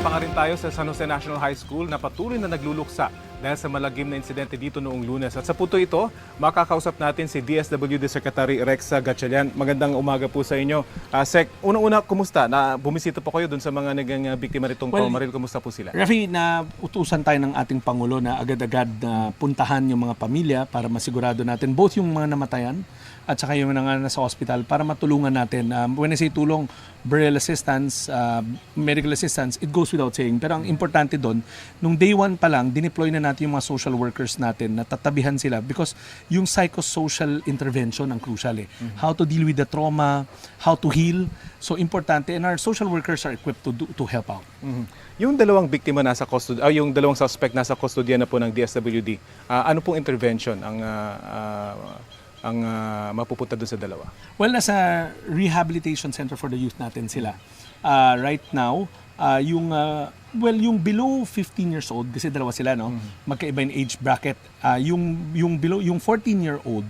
pa nga rin tayo sa San Jose National High School na patuloy na nagluluksa dahil sa malagim na insidente dito noong Lunes. At sa punto ito, makakausap natin si DSWD Secretary Rexa Gatchalian. Magandang umaga po sa inyo. Sec, unang-una, kumusta? Bumisita po kayo dun sa mga naging biktima nitong pamamaril. Kumusta po sila? Rafi, na utusan tayo ng ating Pangulo na agad-agad na puntahan yung mga pamilya para masigurado natin both yung mga namatayan at saka yung mga nasa hospital para matulungan natin. When I say tulong, burial assistance, medical assistance, it goes without saying. Pero ang importante doon, nung day one pa lang, dineploy na natin yung mga social workers natin na tatabihan sila because yung psychosocial intervention ang crucial eh. How to deal with the trauma, how to heal. So importante, and our social workers are equipped to help out. Yung dalawang biktima nasa custody, yung dalawang suspect nasa custody na po ng DSWD, ano pong intervention ang mapupunta doon sa dalawa? Well, nasa rehabilitation center for the youth natin sila. Right now, yung below 15 years old, kasi dalawa sila, no? Magkaiba yung age bracket. Yung 14-year-old,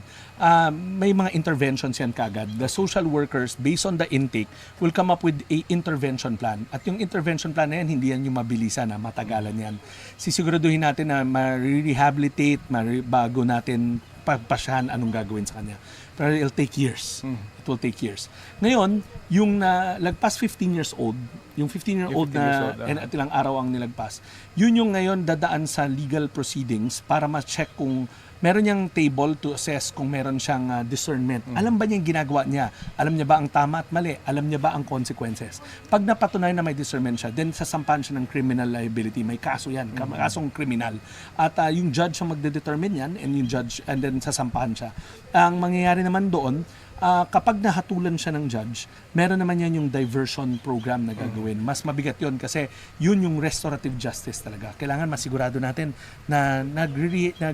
may mga interventions yan kagad. The social workers, based on the intake, will come up with a intervention plan. At yung intervention plan na yan, hindi yan yung mabilisan, matagalan yan. Sisiguraduhin natin na ma-rehabilitate, bago natin pagpasyahan anong gagawin sa kanya. Pero it'll take years. It will take years. Ngayon, yung lagpas 15 years old, yung 15-year-old at ilang araw ang nilagpas, yun yung ngayon dadaan sa legal proceedings para ma-check kung meron niyang table to assess kung meron siyang discernment. Alam ba niya yung ginagawa niya? Alam niya ba ang tama at mali? Alam niya ba ang consequences? Pag napatunayan na may discernment siya, then sasampahan siya ng criminal liability. May kaso yan, kasong kriminal. At yung judge ang magde-determine yan, and then sasampahan siya. Ang mangyayari naman doon, kapag nahatulan siya ng judge, meron naman yan yung diversion program na gagawin. Mas mabigat yon kasi yun yung restorative justice talaga. Kailangan masigurado natin na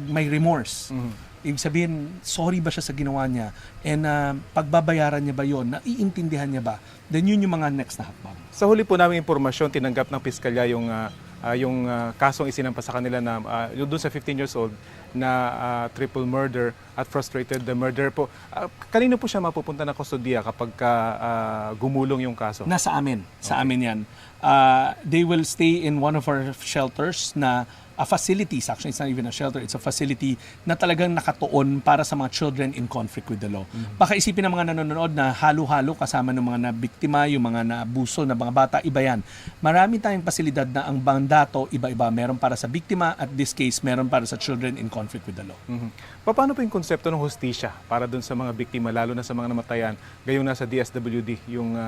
may remorse. Ibig sabihin, sorry ba siya sa ginawa niya? And pagbabayaran niya ba yon? Naiintindihan niya ba? Then yun yung mga next na hakbang. Sa huli po namin impormasyon, tinanggap ng piskalya yung kasong isinampa sa kanila na doon sa 15 years old na triple murder at frustrated murder po. Kanino po siya mapupunta na kustodiya kapag gumulong yung kaso? Nasa amin. Sa amin yan. They will stay in one of our shelters na facilities. Actually, it's not even a shelter. It's a facility na talagang nakatuon para sa mga children in conflict with the law. Baka isipin ng mga nanonood na halo-halo kasama ng mga nabiktima, yung mga naabuso na mga bata, iba yan. Marami tayong pasilidad na ang mandato, iba-iba. Meron para sa biktima, at this case, meron para sa children in conflict with the law. Paano po yung konsepto ng hustisya para dun sa mga biktima, lalo na sa mga namatayan, gayong nasa DSWD, yung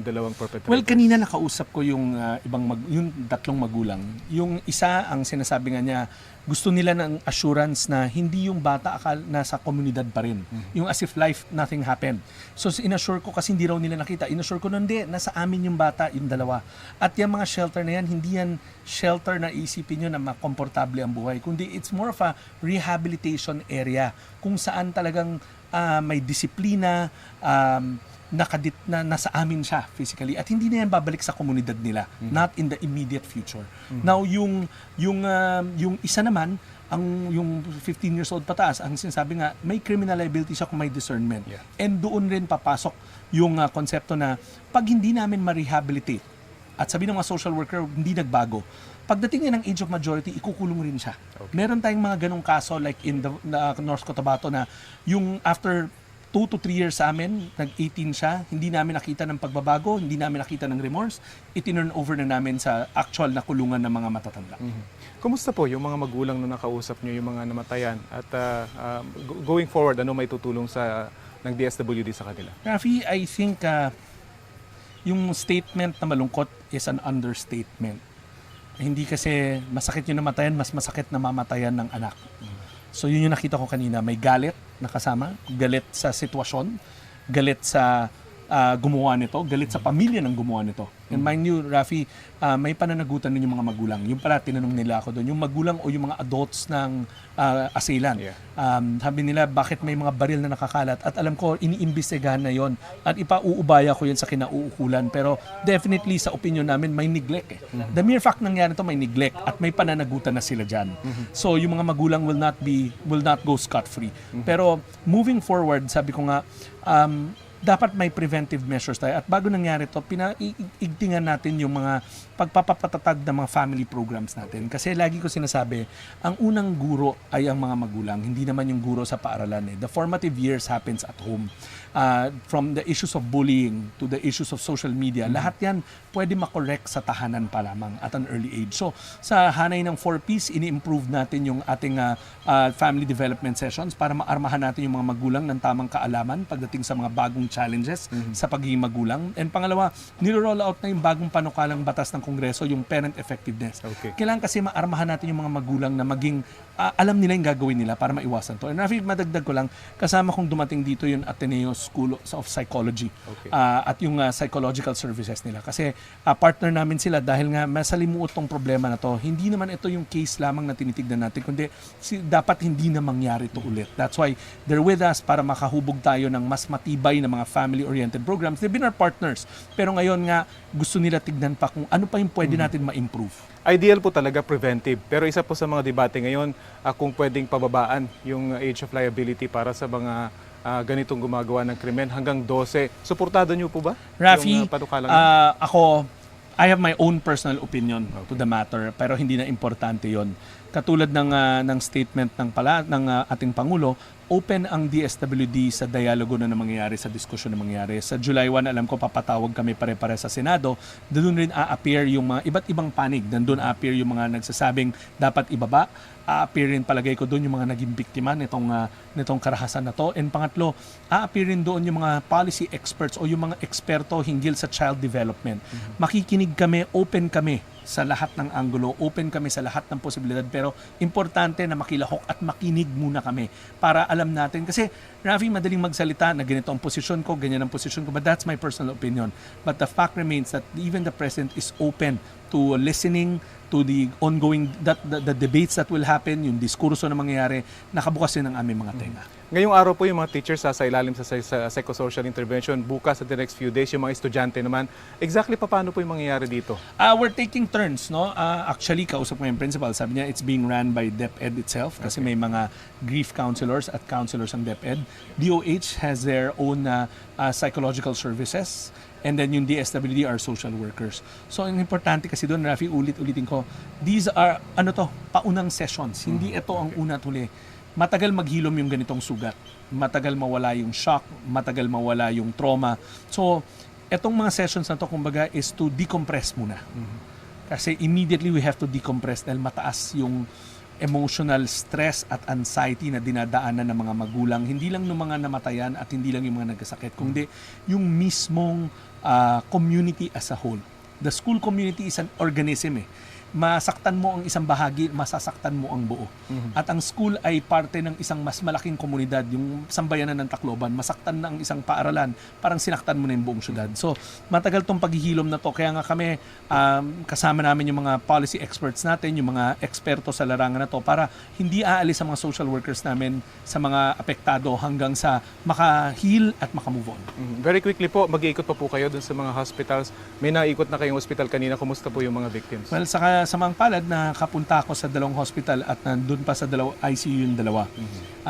dalawang perpetrators? Well, kanina nakausap ko yung yung tatlong magulang. Yung isa, ang sinasabi nga niya, gusto nila ng assurance na hindi yung bata nasa komunidad pa rin. Yung as if nothing happened. So inassure ko, kasi hindi raw nila nakita, inassure ko hindi, nasa amin yung bata, yung dalawa. At yung mga shelter na yan, hindi yan shelter na isipin nyo na makomportable ang buhay, kundi it's more of a rehabilitation area kung saan talagang may disiplina, nakadit na nasa amin siya physically, at hindi na yan babalik sa komunidad nila, not in the immediate future. Now yung isa naman, yung 15 years old pataas, ang sinasabi nga, may criminal liability siya kung may discernment. And doon rin papasok yung konsepto na pag hindi namin ma-rehabilitate at sabi ng mga social worker hindi nagbago, pagdating niya ng age of majority, ikukulong rin siya. Meron tayong mga ganong kaso like in the North Cotabato na yung after 2 to 3 years sa amin, nag-18 siya, hindi namin nakita ng pagbabago, hindi namin nakita ng remorse, itinurn over na namin sa actual na kulungan ng mga matatanda. Kumusta po yung mga magulang na nakausap nyo, yung mga namatayan? At going forward, ano may tutulong ng DSWD sa kanila? Rafi, I think yung statement na malungkot is an understatement. Hindi kasi masakit yung namatayan, mas masakit na mamatayan ng anak. So yun yung nakita ko kanina, may galit na kasama, galit sa sitwasyon, galit sa gumawa nito, galit sa pamilya ng gumawa nito. And mind you, Rafi, may pananagutan din yung mga magulang. Yung pala, tinanong nila ako doon, yung magulang o yung mga adults ng assailant. Sabi nila, bakit may mga baril na nakakalat? At alam ko, iniimbestigahan na yon at ipauubaya ko yun sa kinauukulan. Pero definitely, sa opinion namin, may neglect. The mere fact nangyari ito, may neglect at may pananagutan na sila dyan. So, yung mga magulang will not go scot-free. Pero moving forward, sabi ko nga, dapat may preventive measures tayo. At bago nangyari to, pinaigtingan natin yung mga pagpapatatag ng mga family programs natin. Kasi lagi ko sinasabi, ang unang guro ay ang mga magulang, hindi naman yung guro sa paaralan. The formative years happens at home. From the issues of bullying to the issues of social media, lahat yan pwede makorek sa tahanan pa lamang at an early age. So, sa hanay ng 4Ps, ini-improve natin yung ating family development sessions para maarmahan natin yung mga magulang ng tamang kaalaman pagdating sa mga bagong challenges sa pagiging magulang. And pangalawa, niro-roll out na yung bagong panukalang batas ng Kongreso, yung parent effectiveness. Okay. Kailangan kasi maarmahan natin yung mga magulang na maging alam nila yung gagawin nila para maiwasan to. And Rafi, madagdag ko lang, kasama kong dumating dito yung Ateneo School of Psychology at yung psychological services nila. Kasi partner namin sila dahil nga masalimuot tong problema na to. Hindi naman ito yung case lamang na tinitignan natin, kundi dapat hindi na mangyari to ulit. That's why they're with us para makahubog tayo ng mas matibay na mga family-oriented programs. They've been our partners. Pero ngayon nga, gusto nila tignan pa kung ano pa yung pwede natin ma-improve. Ideal po talaga preventive. Pero isa po sa mga debate ngayon, kung pwedeng pababaan yung age of liability para sa mga ganitong gumagawa ng krimen hanggang 12. Suportado niyo po ba? Rafi, yung panukalang ako, I have my own personal opinion to the matter, pero hindi na importante yon. Katulad ng statement ng ating Pangulo, open ang DSWD sa dialogo na mangyayari, sa diskusyon na mangyayari. Sa July 1, alam ko, papatawag kami pare-pare sa Senado. Doon rin a-appear yung mga iba't ibang panig. Doon a-appear yung mga nagsasabing dapat ibaba. A-appear rin, palagay ko, doon yung mga naging biktima nitong karahasan na to. And pangatlo, a-appear rin doon yung mga policy experts o yung mga eksperto hinggil sa child development. Makikinig kami, open kami sa lahat ng anggulo, open kami sa lahat ng posibilidad, pero importante na makilahok at makinig muna kami para alam natin. Kasi Rafi, madaling magsalita na ganito ang posisyon ko, ganyan ang posisyon ko, but that's my personal opinion. But the fact remains that even the President is open to listening to the ongoing, the debates that will happen, yung diskurso na mangyayari, nakabukas din ang aming mga tenga. Ngayong araw po yung mga teachers sa ilalim sa psychosocial intervention, bukas at the next few days yung mga estudyante naman. Exactly paano po yung mangyayari dito? We're taking turns, no? Actually, kausap ko yung principal, sabi niya it's being run by DepEd itself kasi may mga grief counselors at counselors ang DepEd. DOH has their own psychological services. And then yung DSWD are social workers. So, ang importante kasi doon, Rafi, ulit-ulitin ko, these are, paunang sessions. Hindi ito ang una at huli. Matagal maghilom yung ganitong sugat. Matagal mawala yung shock. Matagal mawala yung trauma. So, etong mga sessions na to, kumbaga, is to decompress muna. Kasi immediately we have to decompress dahil mataas yung emotional stress at anxiety na dinadaanan ng mga magulang. Hindi lang ng mga namatayan at hindi lang yung mga nagkasakit, kundi yung mismong community as a whole. The school community is an organism. Masaktan mo ang isang bahagi, masasaktan mo ang buo. At ang school ay parte ng isang mas malaking komunidad, yung sambayanan ng Tacloban. Masaktan na ang isang paaralan, parang sinaktan mo na yung buong syudad. So, matagal tong paghihilom na to. Kaya nga kami, kasama namin yung mga policy experts natin, yung mga eksperto sa larangan na to, para hindi aalis ang mga social workers namin sa mga apektado hanggang sa maka-heal at maka-move on. Very quickly po, mag-iikot pa po kayo dun sa mga hospitals. May naikot na kayong hospital kanina. Kumusta po yung mga victims? Well, sa mga palad, nakapunta ako sa dalawang hospital at nandun pa sa ICU yung dalawa.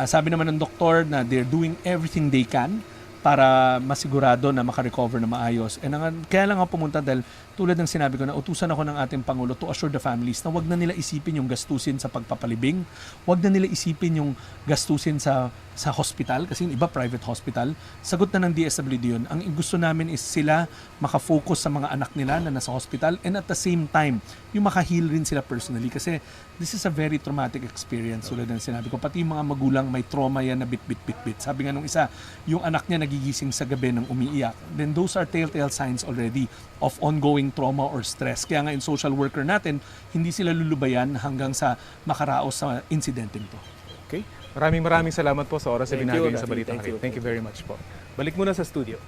Sabi naman ng doktor na they're doing everything they can para masigurado na makarecover na maayos. Kaya lang ako pumunta dahil tulad ng sinabi ko na utusan ako ng ating Pangulo to assure the families na wag na nila isipin yung gastusin sa pagpapalibing, wag na nila isipin yung gastusin sa hospital, kasi yung iba private hospital. Sagot na ng DSWD yun. Ang gusto namin is sila makafocus sa mga anak nila na nasa hospital and at the same time, yung makaheal rin sila personally kasi this is a very traumatic experience. Tulad ng sinabi ko, pati yung mga magulang may trauma yan na bit. Sabi nga nung isa, yung anak niya nagigising sa gabi ng umiiyak. Then those are telltale signs already of ongoing trauma or stress. Kaya nga yung social worker natin, hindi sila lulubayan hanggang sa makaraos sa insidenteng to. Okay. Maraming salamat po sa oras na binigay niyo sa Balitang Thank you. Thank you very much po. Balik muna sa studio.